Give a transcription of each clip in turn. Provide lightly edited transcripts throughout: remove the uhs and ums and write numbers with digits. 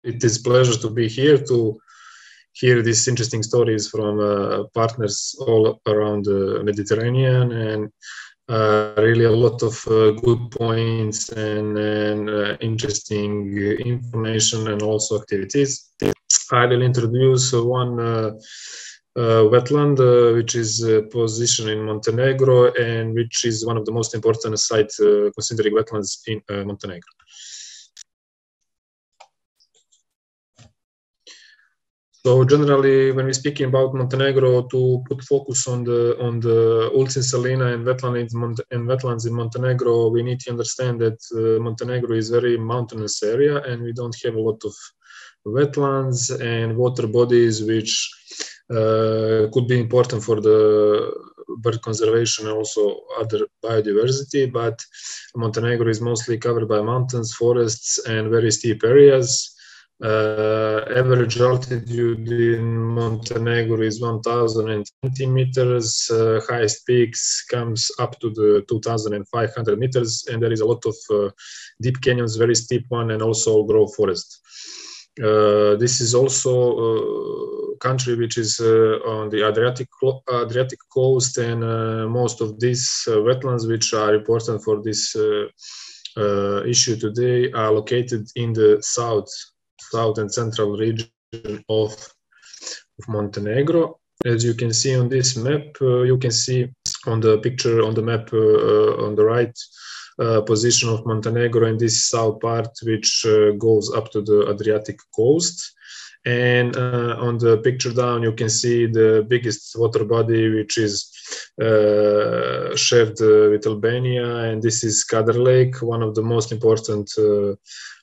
it is a pleasure to be here to hear these interesting stories from partners all around the Mediterranean, and really a lot of good points and interesting information and also activities. I will introduce one wetland which is positioned in Montenegro and which is one of the most important sites considering wetlands in Montenegro. So generally, when we're speaking about Montenegro, to put focus on the Ulcinjska salina and wetlands in Montenegro, we need to understand that Montenegro is very mountainous area, and we don't have a lot of wetlands and water bodies which could be important for the bird conservation and also other biodiversity. But Montenegro is mostly covered by mountains, forests, and very steep areas. Average altitude in Montenegro is 1,020 meters. Highest peaks comes up to the 2,500 meters, and there is a lot of deep canyons, very steep one, and also grove forest. This is also a country which is on the Adriatic coast, and most of these wetlands which are important for this issue today are located in the south and central region of Montenegro. As you can see on this map, you can see on the picture on the map on the right position of Montenegro in this south part, which goes up to the Adriatic coast. And on the picture down, you can see the biggest water body, which is shared with Albania, and this is Skadar Lake, one of the most important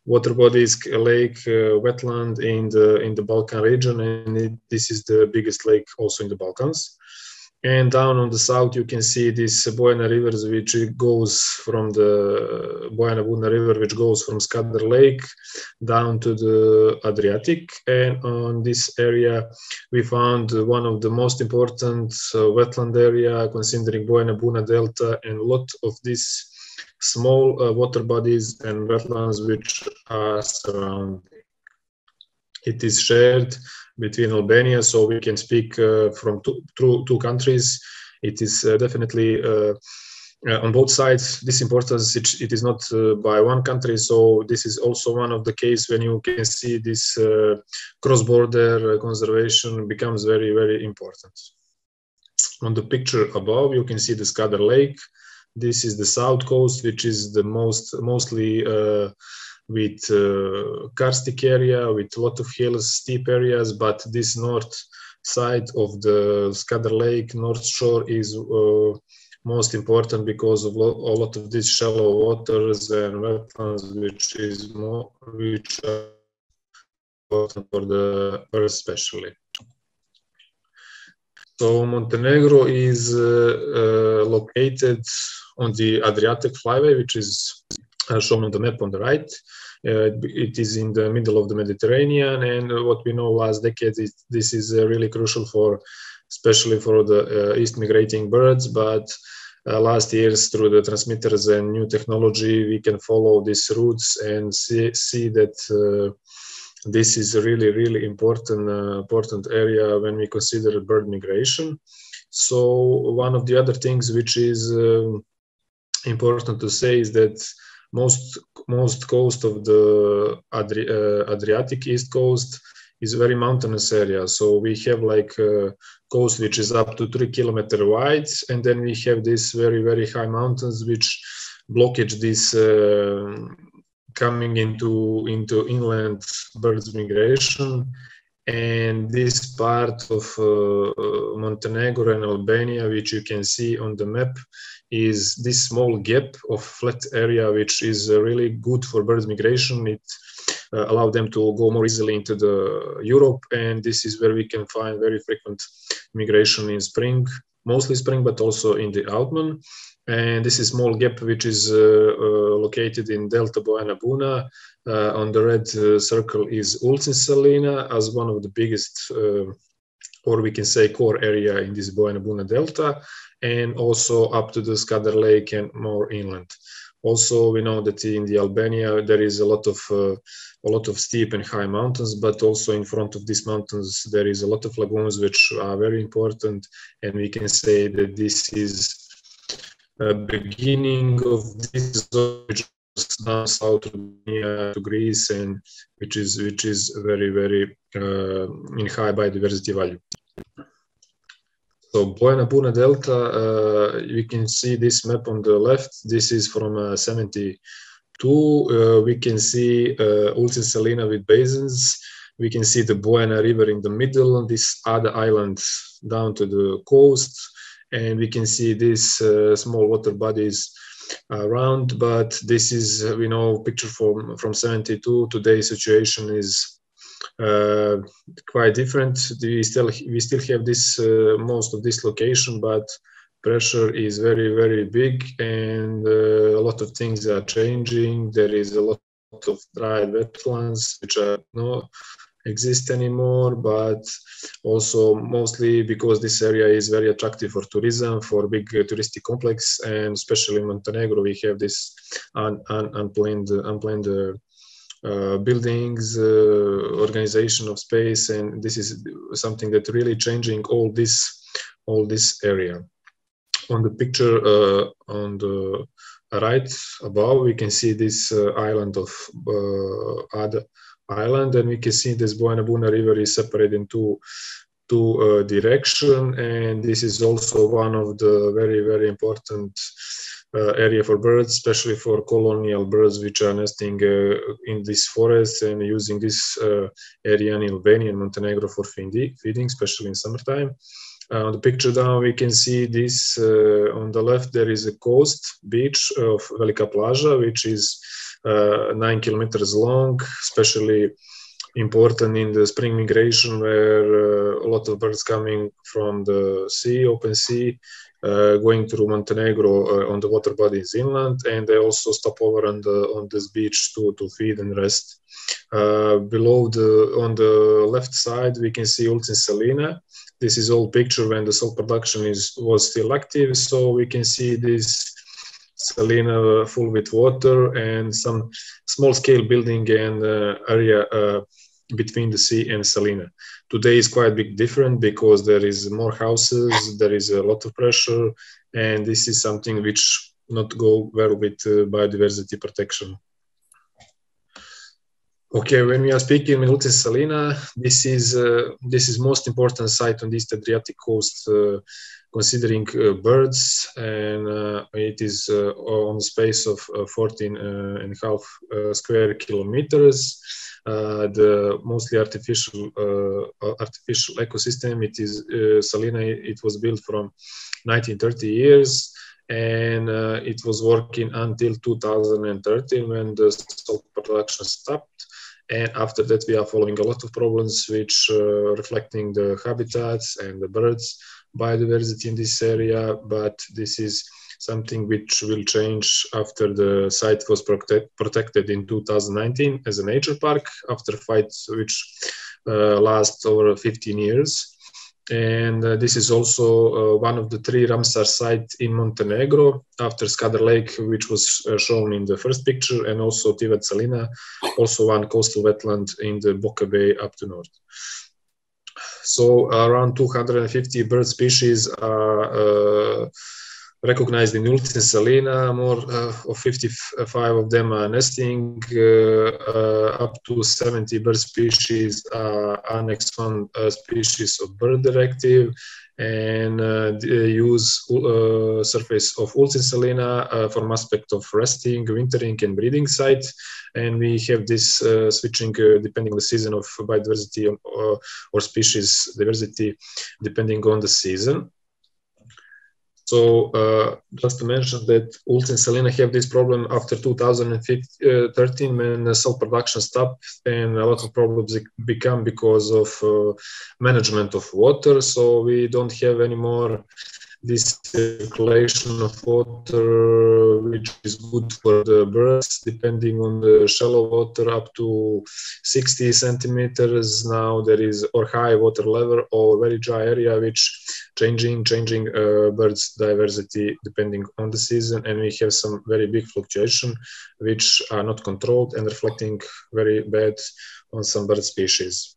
water bodies, lake, wetland in the Balkan region, and this is the biggest lake also in the Balkans. And down on the south, you can see this Bojana River, which goes from the Bojana Budna River, which goes from Skadar Lake down to the Adriatic. And on this area, we found one of the most important wetland area, considering Bojana Budna Delta, and a lot of these small water bodies and wetlands which are surrounding. It is shared between Albania, so we can speak from two countries. It is definitely on both sides. This importance, it is not by one country, so this is also one of the case when you can see this cross-border conservation becomes very, very important. On the picture above, you can see the Skadar Lake. This is the south coast, which is the mostly with karstic area, with a lot of hills, steep areas, but this north side of the Skadar Lake, North Shore, is most important because of a lot of these shallow waters and wetlands, which are important for the earth especially. So Montenegro is located on the Adriatic Highway, which is shown on the map on the right. It is in the middle of the Mediterranean, and what we know last decade is this is really crucial especially for the east migrating birds. But last years, through the transmitters and new technology, we can follow these routes and see that this is a really, really important area when we consider bird migration. So one of the other things which is important to say is that most coast of the Adriatic east coast is very mountainous area. So we have like a coast which is up to 3 kilometers wide, and then we have these very, very high mountains which blockage this coming into inland birds migration. And this part of Montenegro and Albania, which you can see on the map, is this small gap of flat area, which is really good for birds migration. It allows them to go more easily into the Europe, and this is where we can find very frequent migration in spring, mostly spring, but also in the autumn. And this is small gap which is located in Delta Bojana Budna. On the red circle is Ulcinjska salina as one of the biggest, or we can say core area in this Bojana Budna Delta, and also up to the Skadar Lake and more inland. Also, we know that in the Albania there is a lot of steep and high mountains, but also in front of these mountains there is a lot of lagoons which are very important, and we can say that this is a beginning of this zone which goes down south to Greece, and which is very in high biodiversity value. So Bojana Delta, we can see this map on the left. This is from 72. We can see Ulcinjska salina with basins. We can see the Bojana River in the middle, and this other island down to the coast. And we can see these small water bodies around. But this is, we know, picture from 72. Today's situation is quite different. We still have this most of this location, but pressure is very big, and a lot of things are changing. There is a lot of dry wetlands which are not exist anymore, but also mostly because this area is very attractive for tourism, for big touristic complex, and especially in Montenegro we have this unplanned buildings, organization of space, and this is something that really changing all this area. On the picture on the right above, we can see this island of Ada Island, and we can see this Bojana River is separated in two direction, and this is also one of the very important area for birds, especially for colonial birds which are nesting in this forest and using this area in Albania and Montenegro for feeding, especially in summertime. On the picture down, we can see this on the left. There is a coast beach of Velika Plaža, which is 9 kilometers long, especially important in the spring migration, where a lot of birds coming from the sea, open sea, going through Montenegro on the water bodies inland, and they also stop over on this beach to feed and rest. Below on the left side, we can see Ulcinjska salina. This is all picture when the salt production was still active, so we can see this salina full with water and some small scale building and area between the sea and salina. Today is quite big different because there is more houses, there is a lot of pressure, and this is something which not go well with biodiversity protection. Okay, when we are speaking in Ulcinjska salina, this is most important site on the East Adriatic coast, considering birds, and it is on the space of 14.5 square kilometers. The mostly artificial ecosystem. It is salina. It was built from 1930 years, and it was working until 2013 when the salt production stopped. And after that, we are following a lot of problems which reflecting the habitats and the birds biodiversity in this area. But this is something which will change after the site was protected in 2019 as a nature park after fights which last over 15 years. And this is also one of the 3 Ramsar sites in Montenegro after Skadar Lake, which was shown in the first picture, and also Tivat Salina, also one coastal wetland in the Boka Bay up to north. So around 250 bird species are recognized in Ulcinjska salina. More of 55 of them are nesting. Up to 70 bird species are Annex 1 species of bird directive, and use surface of Ulcinjska salina from aspect of resting, wintering, and breeding site. And we have this switching depending on the season of biodiversity or species diversity depending on the season. So just to mention that Ulcinjska salina have this problem after 2013 when the salt production stopped, and a lot of problems become because of management of water. So we don't have any more this circulation of water, which is good for the birds, depending on the shallow water, up to 60 centimeters. Now there is or high water level or very dry area, which changing birds diversity depending on the season, and we have some very big fluctuation which are not controlled and reflecting very bad on some bird species.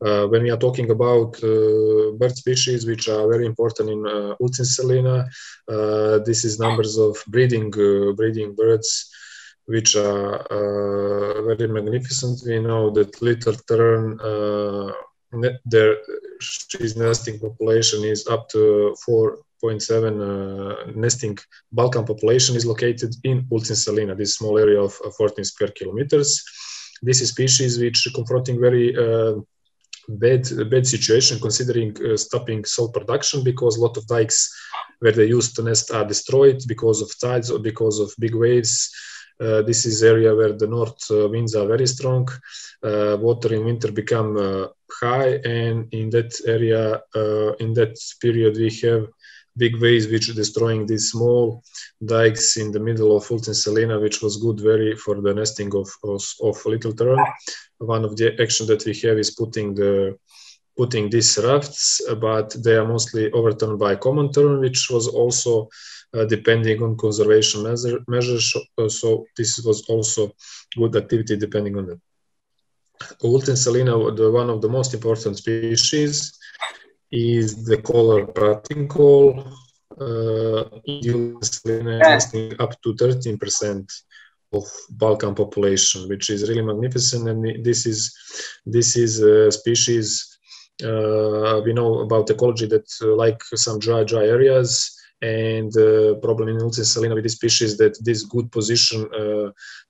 When we are talking about bird species which are very important in Ulcinjska, this is numbers of breeding birds which are very magnificent. We know that little tern, their nesting population is up to 4.7 nesting Balkan population is located in Ulcinjska, this small area of 14 square kilometers. This is species which are confronting very bad situation considering stopping salt production, because a lot of dikes where they used to nest are destroyed because of tides or because of big waves. This is area where the north winds are very strong. Water in winter become high, and in that area, in that period, we have big waves which are destroying these small dikes in the middle of Ulcinjska, which was good very for the nesting of little tern. One of the action that we have is putting these rafts, but they are mostly overturned by common tern, which was also depending on conservation measures. So this was also good activity depending on that. Ulcinjska, one of the most important species, is the collar pratincole. Nesting up to 13% of Balkan population, which is really magnificent. And this is a species we know about ecology that like some dry areas. And the problem in Ulcinjska with this species that this good position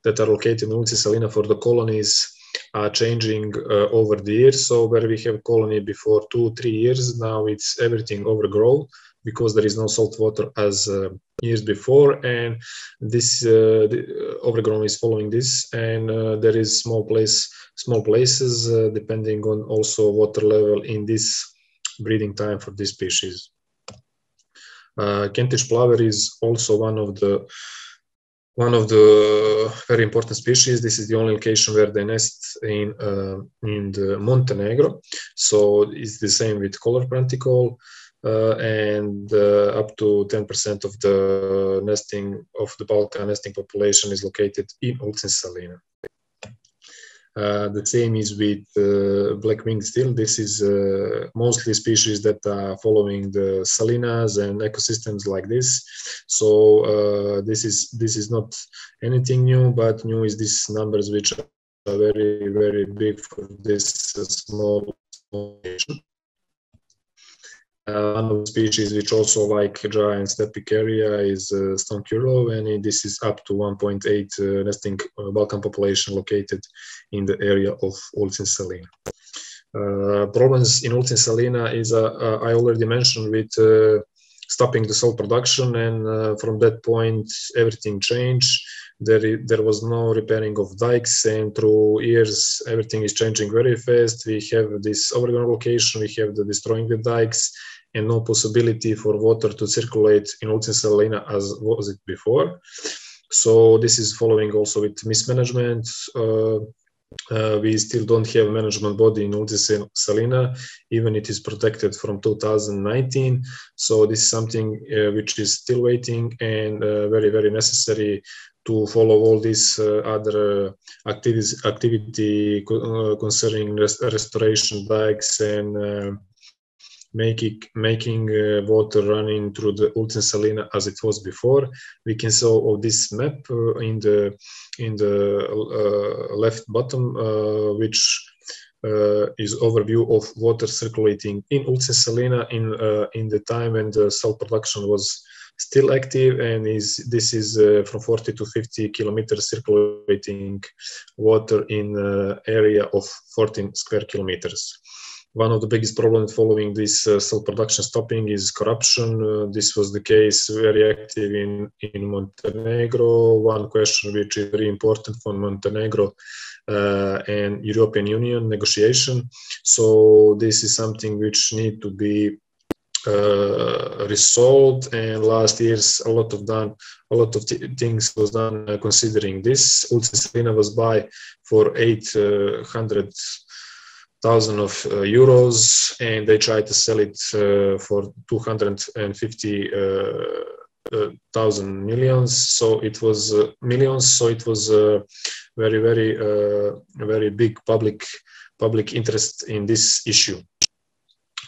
that are located in Ulcinjska for the colonies are changing over the years. So where we have colony before 2-3 years, now it's everything overgrown because there is no salt water as years before, and this the overgrown is following this, and there is small places depending on also water level in this breeding time for this species. Kentish plover is also one of the very important species. This is the only location where they nest in the Montenegro. So it's the same with collar pratincole, and up to 10% of the nesting of the Balkan nesting population is located in Ulcinjska. The same is with black-winged teal. This is mostly species that are following the salinas and ecosystems like this. So this is not anything new, but new is these numbers which are very, very big for this small nation. One of the species which also like dry and steppe area is stone curlew, and this is up to 1.8 nesting Balkan population located in the area of Ulcinjska. Problems in Ulcinjska is I already mentioned with stopping the salt production, and from that point everything changed. There was no repairing of dikes, and through years everything is changing very fast. We have this overgrown location, we have the destroying the dikes, and no possibility for water to circulate in Ulcinjska as was it before. So this is following also with mismanagement. We still don't have management body in Ulcinjska, even it is protected from 2019. So this is something which is still waiting, and very, very necessary to follow all this other activity concerning restoration dikes and making water running through the Ulcinjska as it was before. We can see on this map in the left bottom, which is overview of water circulating in Ulcinjska in the time when the salt production was still active, and this is from 40 to 50 kilometers circulating water in area of 14 square kilometers. One of the biggest problems following this salt production stopping is corruption. This was the case very active in Montenegro. One question which is very important for Montenegro and European Union negotiation. So this is something which need to be resolved, and last years a lot of things was done considering this. Ulcinjska was buy for 800,000 of euros, and they tried to sell it for 250,000 millions. So it was millions. So it was very big public interest in this issue.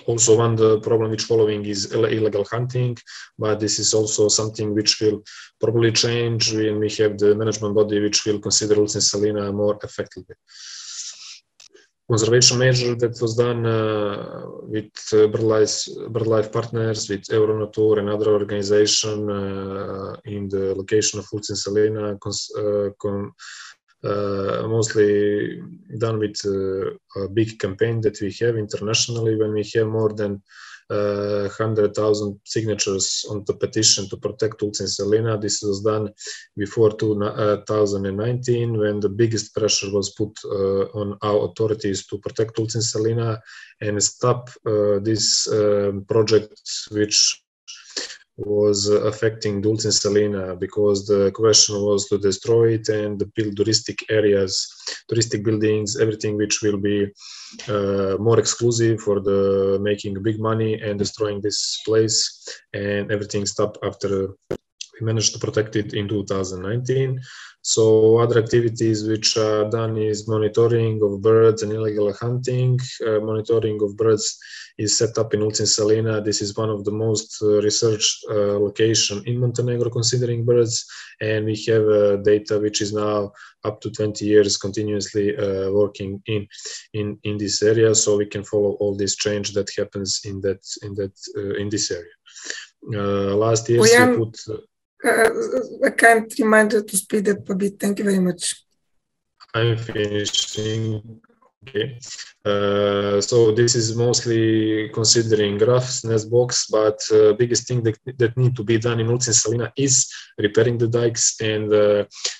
Also, one the problem which following is illegal hunting, but this is also something which will probably change when we have the management body which will consider Ulcinjska salina more effectively. Conservation measure that was done with BirdLife partners, with Euronatur and other organization in the location of Ulcinjska salina, mostly done with a big campaign that we have internationally. When we have more than 100,000 signatures on the petition to protect Ulcinjska salina. This was done before 2019, when the biggest pressure was put on our authorities to protect Ulcinjska salina and stop this project, which was affecting Ulcinjska salina, because the question was to destroy it and build touristic areas, touristic buildings, everything which will be more exclusive for the making big money and destroying this place, and everything stopped after we managed to protect it in 2019. So other activities which are done is monitoring of birds and illegal hunting. Monitoring of birds is set up in Ulcinjska salina. This is one of the most researched location in Montenegro considering birds, and we have data which is now up to 20 years continuously working in this area, so we can follow all this change that happens in this area. Last year we put. A kind reminder to speed up a bit. Thank you very much. I'm finishing. Okay. So this is mostly considering graphs, nest box, but biggest thing that need to be done in Ulcinjska salina is repairing the dikes and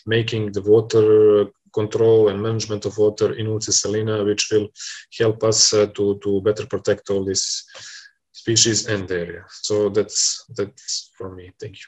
making the water control and management of water in Ulcinjska salina, which will help us to better protect all these species and area. So that's for me. Thank you.